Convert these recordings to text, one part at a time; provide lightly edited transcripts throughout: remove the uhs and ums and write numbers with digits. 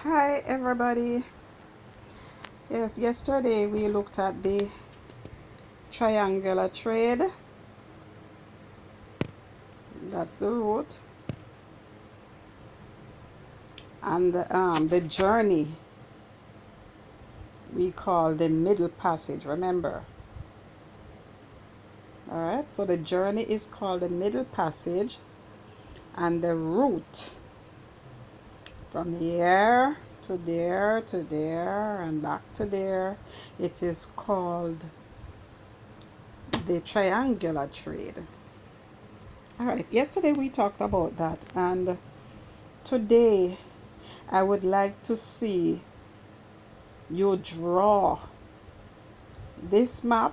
Hi everybody. Yes, yesterday we looked at the triangular trade. That's the route. And the journey we call the middle passage, remember? Alright, so the journey is called the middle passage, and the route from here to there to there and back to there, it is called the triangular trade. Alright, yesterday we talked about that, and today I would like to see you draw this map.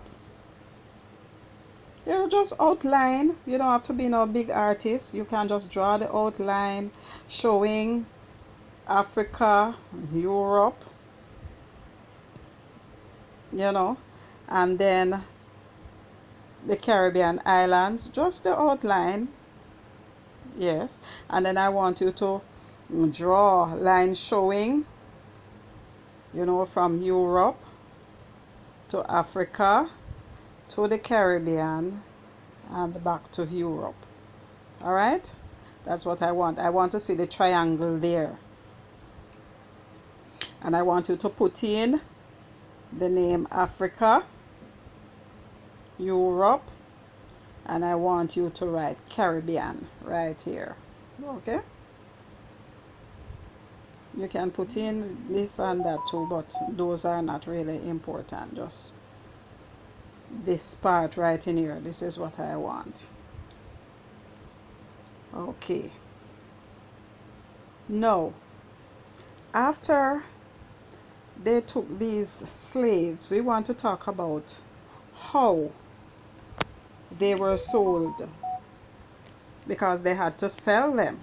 You just outline. You don't have to be no big artist. You can just draw the outline showing Africa, Europe, and then the Caribbean islands. Just the outline. Yes. And then I want you to draw lines showing, from Europe to Africa to the Caribbean and back to Europe. All right, that's what I want. I want to see the triangle there, and I want you to put in the name Africa, Europe, and I want you to write Caribbean right here. Okay, you can put in this and that too, but those are not really important. Just this part right in here. This is what I want. Okay, now after they took these slaves, we want to talk about how they were sold, because they had to sell them.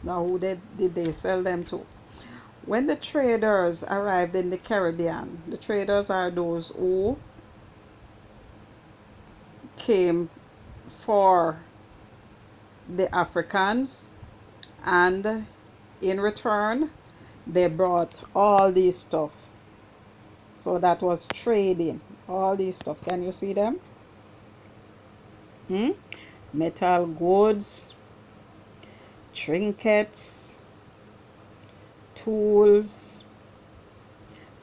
Now, who did they sell them to? When the traders arrived in the Caribbean, the traders are those who came for the Africans, and in return they brought all these stuff. So that was trading. All these stuff, can you see them? Metal goods, trinkets, tools,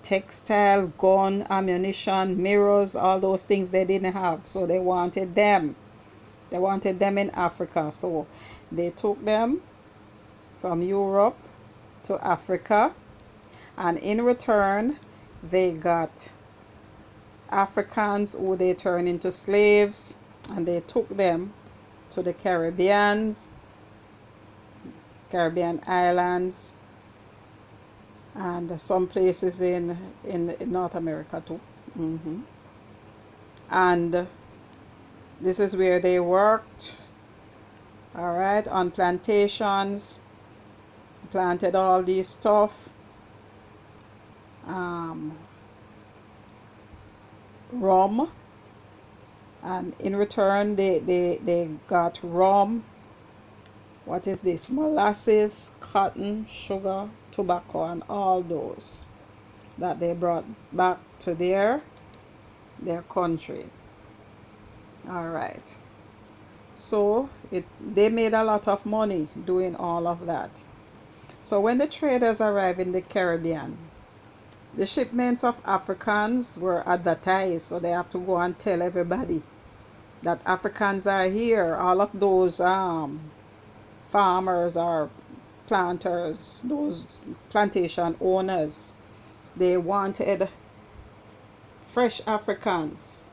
textile, gun, ammunition, mirrors, all those things they didn't have, so they wanted them. They wanted them in Africa, so they took them from Europe to Africa, and in return they got Africans who they turned into slaves, and they took them to the Caribbean islands, and some places in North America too. And this is where they worked, all right, on plantations, planted all these stuff, rum, and in return they got rum. What is this? Molasses, cotton, sugar, tobacco, and all those that they brought back to their country. All right, so they made a lot of money doing all of that. So when the traders arrived in the Caribbean, the shipments of Africans were advertised, so they have to go and tell everybody that Africans are here. All of those farmers or planters, those plantation owners, they wanted fresh Africans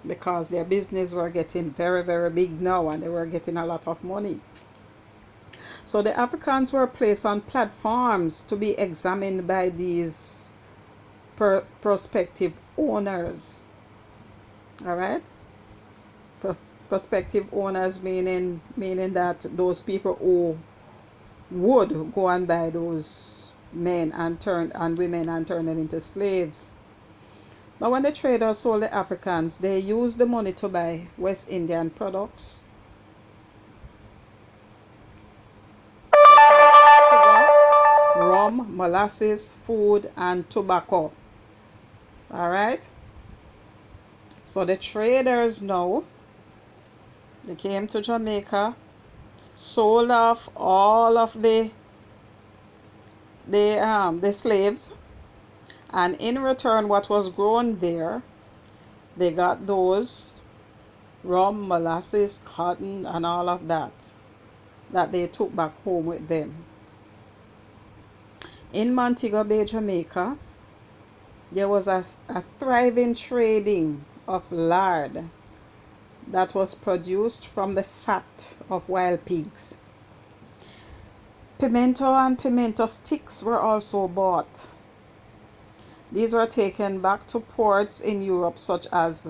because their business were getting very, very big now, and they were getting a lot of money. So the Africans were placed on platforms to be examined by these prospective owners. All right, prospective owners meaning that those people who would go and buy those men and women and turn them into slaves. But when the traders sold the Africans, they used the money to buy West Indian products, sugar, rum, molasses, food, and tobacco. All right. So the traders now, they came to Jamaica, sold off all of the slaves, and in return, what was grown there, they got those rum, molasses, cotton, and all of that they took back home with them. In Montego Bay, Jamaica, there was a thriving trading of lard that was produced from the fat of wild pigs. Pimento and pimento sticks were also bought. These were taken back to ports in Europe such as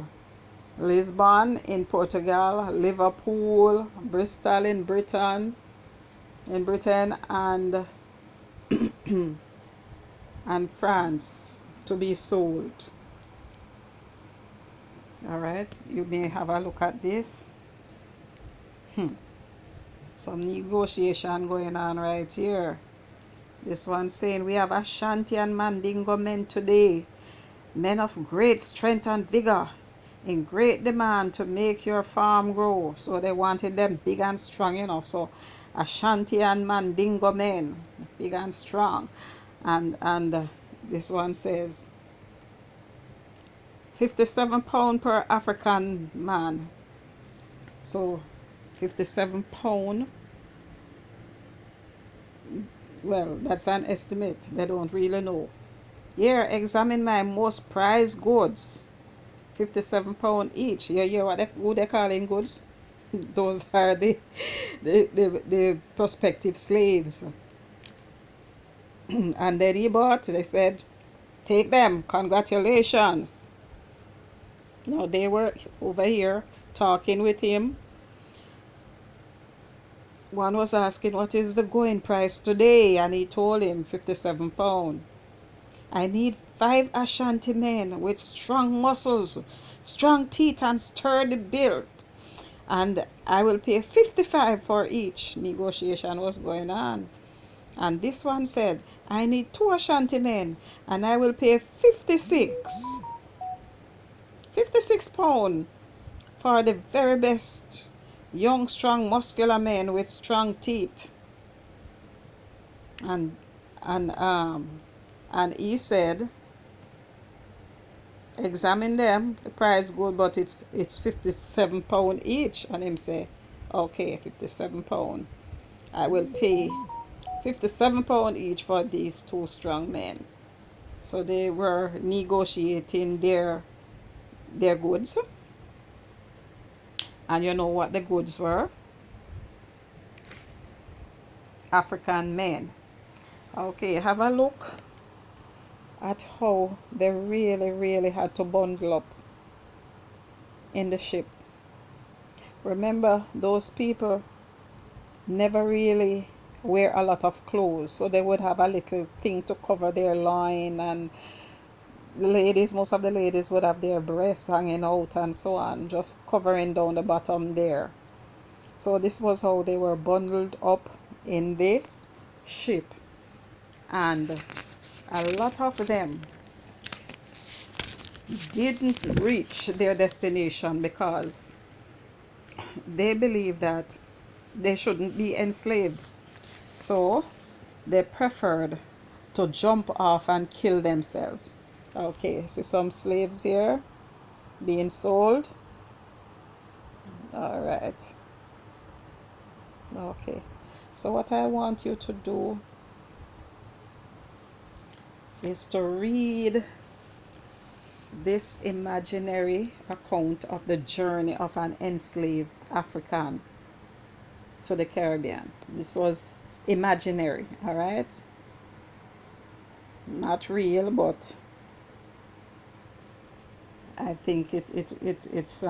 Lisbon in Portugal, Liverpool, Bristol in Britain, and and France to be sold. All right, you may have a look at this. Some negotiation going on right here. This one saying, we have Ashanti and Mandingo men today, men of great strength and vigor, in great demand to make your farm grow. So they wanted them big and strong, you know. So Ashanti and Mandingo men, big and strong. And this one says, £57 per African man. So £57. Well, that's an estimate. They don't really know. Here, examine my most prized goods. £57 each. Yeah, who they calling goods? Those are the prospective slaves. And then he bought. They said, take them. Congratulations. Now they were over here talking with him. One was asking, what is the going price today? And he told him £57. I need 5 Ashanti men with strong muscles, strong teeth, and sturdy build. And I will pay 55 for each. Negotiation was going on. And this one said, I need 2 Ashanti men, and I will pay 56. £56 for the very best young, strong, muscular men with strong teeth. And he said, examine them, the price good, but it's £57 each. And him say, okay, £57. I will pay £57 each for these 2 strong men. So they were negotiating their goods. And you know what the goods were? African men. Okay, have a look at how they really had to bundle up in the ship. Remember, those people never really wear a lot of clothes, so they would have a little thing to cover their loin, and the ladies, most of the ladies would have their breasts hanging out and so on, just covering down the bottom there. So this was how they were bundled up in the ship. And a lot of them didn't reach their destination because they believed that they shouldn't be enslaved. So they preferred to jump off and kill themselves. Okay, so some slaves here being sold. All right. Okay, so what I want you to do is to read this imaginary account of the journey of an enslaved African to the Caribbean. This was imaginary, all right? Not real, but I think it's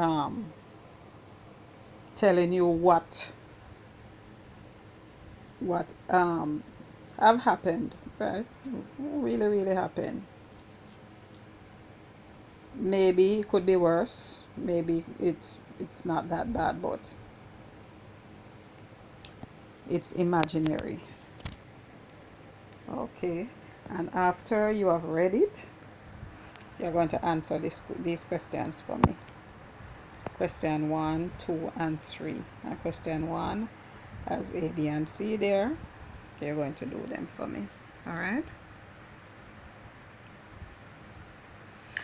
telling you what have happened, right? Really happened. Maybe it could be worse. Maybe it's not that bad, but it's imaginary. Okay, And after you have read it, you're going to answer these questions for me. Question 1, 2, and 3. And question 1 has A, B, and C there. You're going to do them for me. Alright?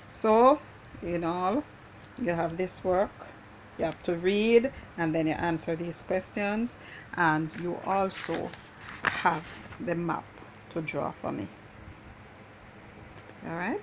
So, in all, you have this work. You have to read and then you answer these questions. And you also have the map to draw for me. Alright?